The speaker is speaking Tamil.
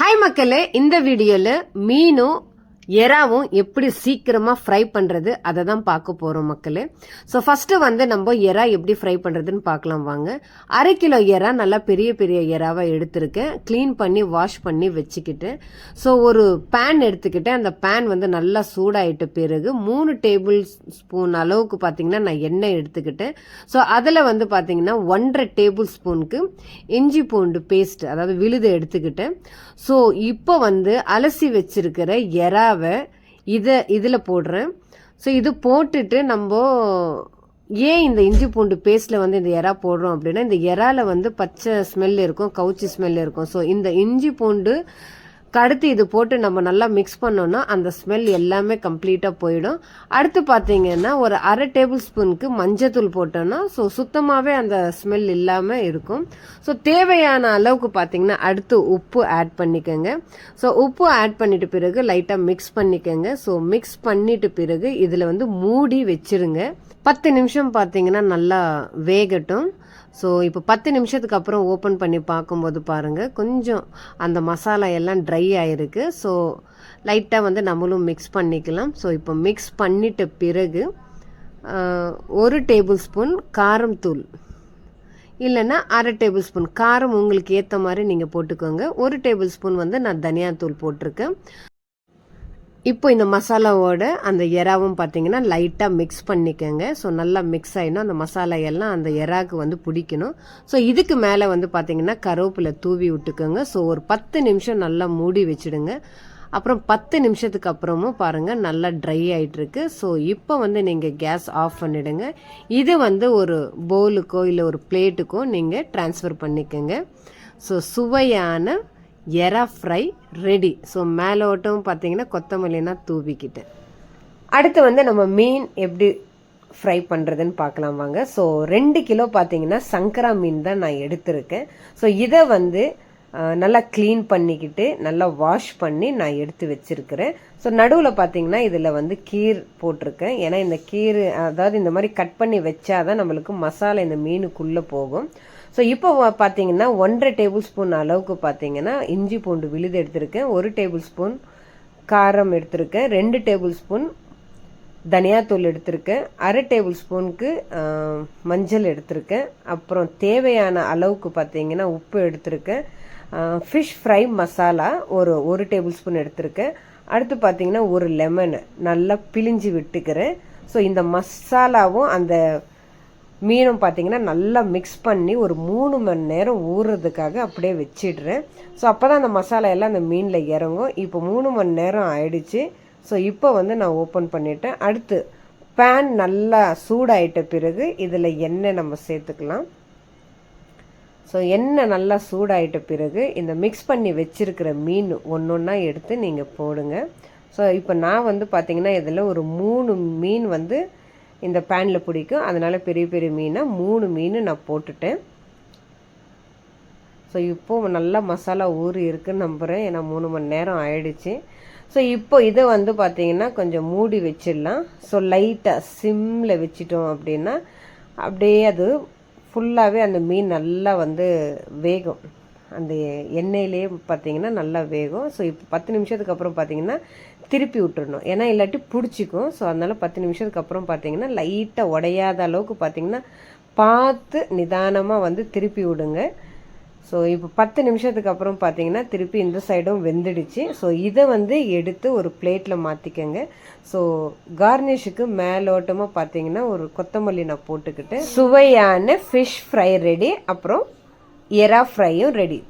ஹாய் மக்களே, இந்த வீடியோல மீனும் எறாவும் எப்படி சீக்கிரமா ஃப்ரை பண்றது அதை தான் பார்க்க போறோம் மக்களே. ஸோ ஃபர்ஸ்ட் நம்ம எறா எப்படி ஃப்ரை பண்றதுன்னு பார்க்கலாம் வாங்க. 1/2 கிலோ எறா நல்லா பெரிய பெரிய எறாவை எடுத்திருக்கேன். க்ளீன் பண்ணி வாஷ் பண்ணி வச்சுக்கிட்டேன். ஸோ ஒரு பேன் எடுத்துக்கிட்டேன். அந்த பேன் நல்லா சூடாயிட்ட பிறகு 3 டேபிள் ஸ்பூன் அளவுக்கு பார்த்தீங்கன்னா நான் எண்ணெய் எடுத்துக்கிட்டேன். ஸோ அதில் பார்த்தீங்கன்னா 1.5 டேபிள் ஸ்பூனுக்கு இஞ்சி பூண்டு பேஸ்ட் அதாவது விழுது எடுத்துக்கிட்டேன். ஸோ இப்போ அலசி வச்சிருக்கிற எறா இதுல போடுறேன். ஸோ இது போட்டுட்டு ஏன் இந்த இஞ்சி பூண்டு பேஸ்ட்ல இந்த எறா போடுறோம் அப்படின்னா, இந்த எறால பச்சை ஸ்மெல் இருக்கும், கவுச்சி ஸ்மெல் இருக்கும். ஸோ இந்த இஞ்சி பூண்டு கடுத்து இது போட்டு நம்ம நல்லா மிக்ஸ் பண்ணோம்னா அந்த ஸ்மெல் எல்லாமே கம்ப்ளீட்டா போயிடும். அடுத்து பாத்தீங்கன்னா ஒரு 1/2 டேபிள் ஸ்பூனுக்கு மஞ்சத்தூள் போட்டோம்னா ஸோ சுத்தமாவே அந்த ஸ்மெல் இல்லாம இருக்கும். ஸோ தேவையான அளவுக்கு பாத்தீங்கன்னா அடுத்து உப்பு ஆட் பண்ணிக்கோங்க. ஸோ உப்பு ஆட் பண்ணிட்டு பிறகு லைட்டா மிக்ஸ் பண்ணிக்கோங்க. ஸோ மிக்ஸ் பண்ணிட்டு பிறகு இதுல மூடி வச்சிருங்க. 10 நிமிஷம் பாத்தீங்கன்னா நல்லா வேகட்டும். ஸோ இப்போ 10 நிமிஷத்துக்கு அப்புறம் ஓப்பன் பண்ணி பார்க்கும்போது பாருங்கள் கொஞ்சம் அந்த மசாலா எல்லாம் ட்ரை ஆயிருக்கு. ஸோ லைட்டாக நம்மளும் மிக்ஸ் பண்ணிக்கலாம். ஸோ இப்போ மிக்ஸ் பண்ணிட்ட பிறகு 1 டேபிள் ஸ்பூன் காரம் தூள் இல்லைன்னா 1/2 டேபிள் ஸ்பூன் காரம் உங்களுக்கு ஏற்ற மாதிரி நீங்கள் போட்டுக்கோங்க. 1 டேபிள் ஸ்பூன் நான் தனியாத்தூள் போட்டிருக்கேன். இப்போ இந்த மசாலாவோட அந்த எறாவும் பார்த்தீங்கன்னா லைட்டாக மிக்ஸ் பண்ணிக்கோங்க. ஸோ நல்லா மிக்ஸ் ஆகிடும். அந்த மசாலா எல்லாம் அந்த எறாவுக்கு பிடிக்கணும். ஸோ இதுக்கு மேலே பார்த்தீங்கன்னா கருவேப்பிலை தூவி விட்டுக்கோங்க. ஸோ ஒரு 10 நிமிஷம் நல்லா மூடி வச்சுடுங்க. அப்புறம் 10 நிமிஷத்துக்கு அப்புறமும் பாருங்கள் நல்லா ட்ரை ஆகிட்டுருக்கு. ஸோ இப்போ நீங்கள் கேஸ் ஆஃப் பண்ணிவிடுங்க. இது ஒரு பவுலுக்கோ இல்லை ஒரு பிளேட்டுக்கோ நீங்கள் ட்ரான்ஸ்ஃபர் பண்ணிக்கோங்க. ஸோ சுவையான எறா ஃப்ரை ரெடி. ஸோ மேலோட்டம் பார்த்தீங்கன்னா கொத்தமல்லினா தூவிக்கிட்டேன். அடுத்து நம்ம மீன் எப்படி ஃப்ரை பண்ணுறதுன்னு பார்க்கலாம் வாங்க. ஸோ 2 கிலோ பார்த்தீங்கன்னா சங்கரா மீன் தான் நான் எடுத்திருக்கேன். ஸோ இதை நல்லா க்ளீன் பண்ணிக்கிட்டு நல்லா வாஷ் பண்ணி நான் எடுத்து வச்சிருக்கிறேன். ஸோ நடுவில் பார்த்தீங்கன்னா இதில் கீர் போட்டிருக்கேன். ஏன்னா இந்த கீர் அதாவது இந்த மாதிரி கட் பண்ணி வச்சாதான் நம்மளுக்கு மசாலா இந்த மீனுக்குள்ளே போகும். ஸோ இப்போ பார்த்தீங்கன்னா 1.5 டேபிள் ஸ்பூன் அளவுக்கு பார்த்தீங்கன்னா இஞ்சி பூண்டு விழுது எடுத்திருக்கேன். 1 டேபிள் ஸ்பூன் காரம் எடுத்திருக்கேன். 2 டேபிள் ஸ்பூன் தனியாத்தூள் எடுத்திருக்கேன். 1/2 டேபிள் ஸ்பூனுக்கு மஞ்சள் எடுத்திருக்கேன். அப்புறம் தேவையான அளவுக்கு பார்த்தீங்கன்னா உப்பு எடுத்திருக்கேன். ஃபிஷ் ஃப்ரை மசாலா ஒரு டேபிள் ஸ்பூன் எடுத்திருக்கேன். அடுத்து பார்த்தீங்கன்னா ஒரு லெமன் நல்லா பிழிஞ்சு விட்டுக்கிறேன். ஸோ இந்த மசாலாவும் அந்த மீனும் பார்த்தீங்கன்னா நல்லா மிக்ஸ் பண்ணி ஒரு 3 மணி நேரம் ஊறுறதுக்காக அப்படியே வச்சிடுறேன். ஸோ அப்போ தான் அந்த மசாலா எல்லாம் அந்த மீனில் இறங்கும். இப்போ 3 மணி நேரம் ஆயிடுச்சு. ஸோ இப்போ நான் ஓப்பன் பண்ணிட்டேன். அடுத்து பேன் நல்லா சூடாயிட்ட பிறகு இதில் எண்ணெய் நம்ம சேர்த்துக்கலாம். ஸோ எண்ணெய் நல்லா சூடாயிட்ட பிறகு இந்த மிக்ஸ் பண்ணி வச்சிருக்கிற மீன் ஒன்றா எடுத்து நீங்கள் போடுங்க. ஸோ இப்போ நான் பார்த்தீங்கன்னா இதில் ஒரு 3 மீன் இந்த பேனில் பிடிக்கும். அதனால் பெரிய பெரிய மீனாக 3 மீன் நான் போட்டுட்டேன். ஸோ இப்போது நல்லா மசாலா ஊறி இருக்குன்னு நம்புகிறேன். ஏன்னா 3 மணி நேரம் ஆயிடுச்சு. ஸோ இப்போ இதை பார்த்தீங்கன்னா கொஞ்சம் மூடி வச்சிடலாம். ஸோ லைட்டாக சிம்மில் வச்சிட்டோம் அப்படின்னா அப்படியே அது ஃபுல்லாகவே அந்த மீன் நல்லா வேகும். அந்த எண்ணெயிலே பார்த்தீங்கன்னா நல்லா வேகும். ஸோ இப்போ 10 நிமிஷத்துக்கு அப்புறம் பார்த்தீங்கன்னா திருப்பி விட்டுறணும். ஏன்னா இல்லாட்டி பிடிச்சிக்கும். ஸோ அதனால் 10 நிமிஷத்துக்கு அப்புறம் பார்த்தீங்கன்னா லைட்டாக உடையாத அளவுக்கு பார்த்தீங்கன்னா பார்த்து நிதானமாக திருப்பி விடுங்க. ஸோ இப்போ 10 நிமிஷத்துக்கு அப்புறம் பார்த்தீங்கன்னா திருப்பி இந்த சைடும் வெந்துடுச்சு. ஸோ இதை எடுத்து ஒரு பிளேட்டில் மாற்றிக்கங்க. ஸோ கார்னிஷுக்கு மேலோட்டமாக பார்த்தீங்கன்னா ஒரு கொத்தமல்லி நான் போட்டுக்கிட்டு சுவையான ஃபிஷ் ஃப்ரை ரெடி. அப்புறம் எறா ஃப்ரையும் ரெடி.